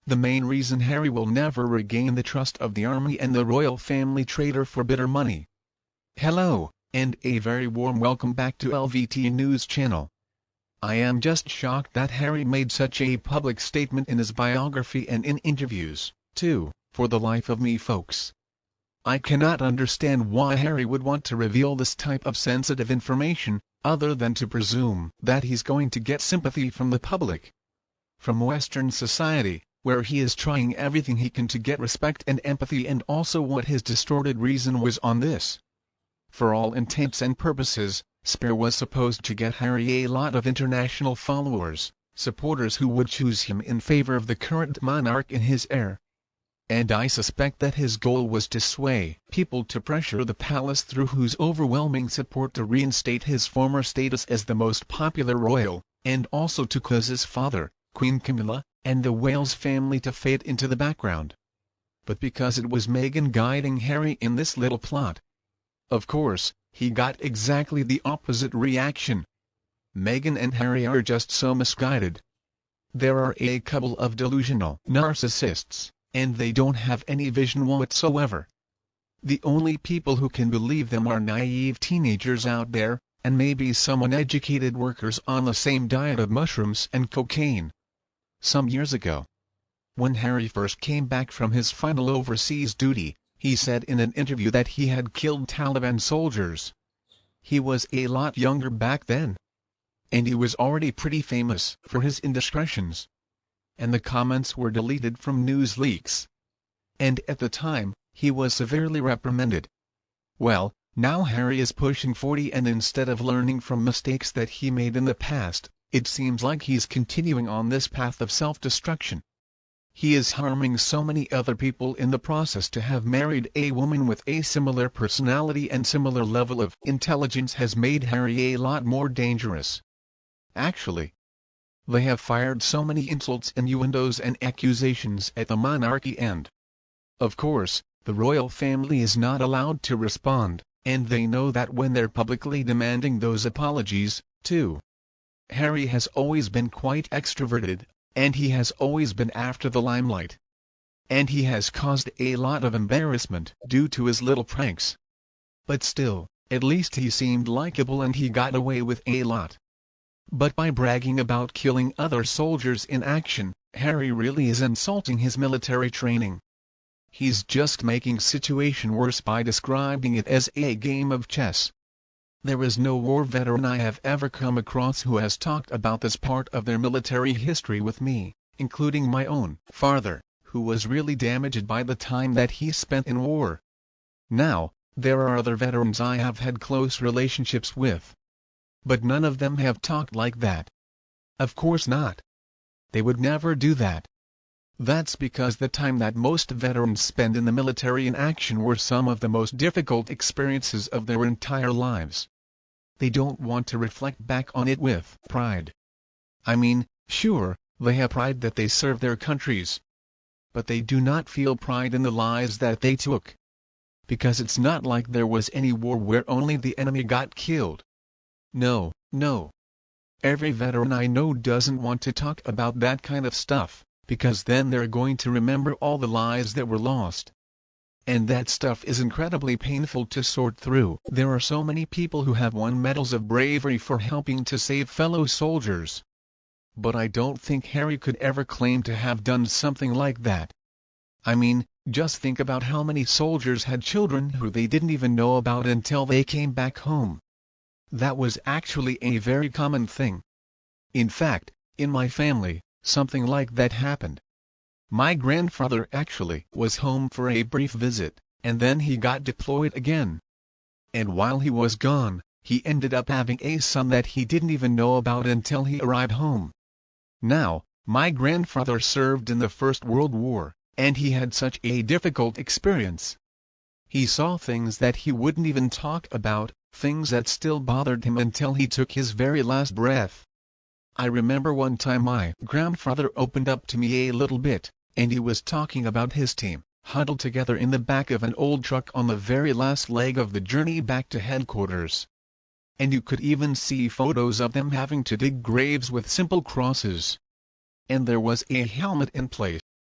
the main reason Harry will never regain the trust of the army and the royal family traitor for bitter money. Hello, and a very warm welcome back to LVT News Channel. I am just shocked that Harry made such a public statement in his biography and in interviews, too, for the life of me folks. I cannot understand why Harry would want to reveal this type of sensitive information, other than to presume that he's going to get sympathy from the public. From Western society, where he is trying everything he can to get respect and empathy, and also what his distorted reason was on this. For all intents and purposes, Spear was supposed to get Harry a lot of international followers, supporters who would choose him in favor of the current monarch and his heir. And I suspect that his goal was to sway people to pressure the palace through whose overwhelming support to reinstate his former status as the most popular royal, and also to cause his father, Queen Camilla, and the Wales family to fade into the background. But because it was Meghan guiding Harry in this little plot, of course, he got exactly the opposite reaction. Meghan and Harry are just so misguided. There are a couple of delusional narcissists, and they don't have any vision whatsoever. The only people who can believe them are naive teenagers out there, and maybe some uneducated workers on the same diet of mushrooms and cocaine. Some years ago, when Harry first came back from his final overseas duty, he said in an interview that he had killed Taliban soldiers. He was a lot younger back then, and he was already pretty famous for his indiscretions. And the comments were deleted from news leaks. And at the time, he was severely reprimanded. Well, now Harry is pushing 40, and instead of learning from mistakes that he made in the past, it seems like he's continuing on this path of self-destruction. He is harming so many other people in the process. To have married a woman with a similar personality and similar level of intelligence has made Harry a lot more dangerous. Actually, they have fired so many insults, innuendos and accusations at the monarchy, and, of course, the royal family is not allowed to respond, and they know that when they're publicly demanding those apologies, too. Harry has always been quite extroverted, and he has always been after the limelight. And he has caused a lot of embarrassment due to his little pranks. But still, at least he seemed likable and he got away with a lot. But by bragging about killing other soldiers in action, Harry really is insulting his military training. He's just making situation worse by describing it as a game of chess. There is no war veteran I have ever come across who has talked about this part of their military history with me, including my own father, who was really damaged by the time that he spent in war. Now, there are other veterans I have had close relationships with, but none of them have talked like that. Of course not. They would never do that. That's because the time that most veterans spend in the military in action were some of the most difficult experiences of their entire lives. They don't want to reflect back on it with pride. I mean, sure, they have pride that they serve their countries, but they do not feel pride in the lives that they took. Because it's not like there was any war where only the enemy got killed. No, no. Every veteran I know doesn't want to talk about that kind of stuff, because then they're going to remember all the lives that were lost. And that stuff is incredibly painful to sort through. There are so many people who have won medals of bravery for helping to save fellow soldiers. But I don't think Harry could ever claim to have done something like that. I mean, just think about how many soldiers had children who they didn't even know about until they came back home. That was actually a very common thing. In fact, in my family, something like that happened. My grandfather actually was home for a brief visit, and then he got deployed again. And while he was gone, he ended up having a son that he didn't even know about until he arrived home. Now, my grandfather served in the First World War, and he had such a difficult experience. He saw things that he wouldn't even talk about, things that still bothered him until he took his very last breath. I remember one time my grandfather opened up to me a little bit, and he was talking about his team, huddled together in the back of an old truck on the very last leg of the journey back to headquarters. And you could even see photos of them having to dig graves with simple crosses. And there was a helmet in place.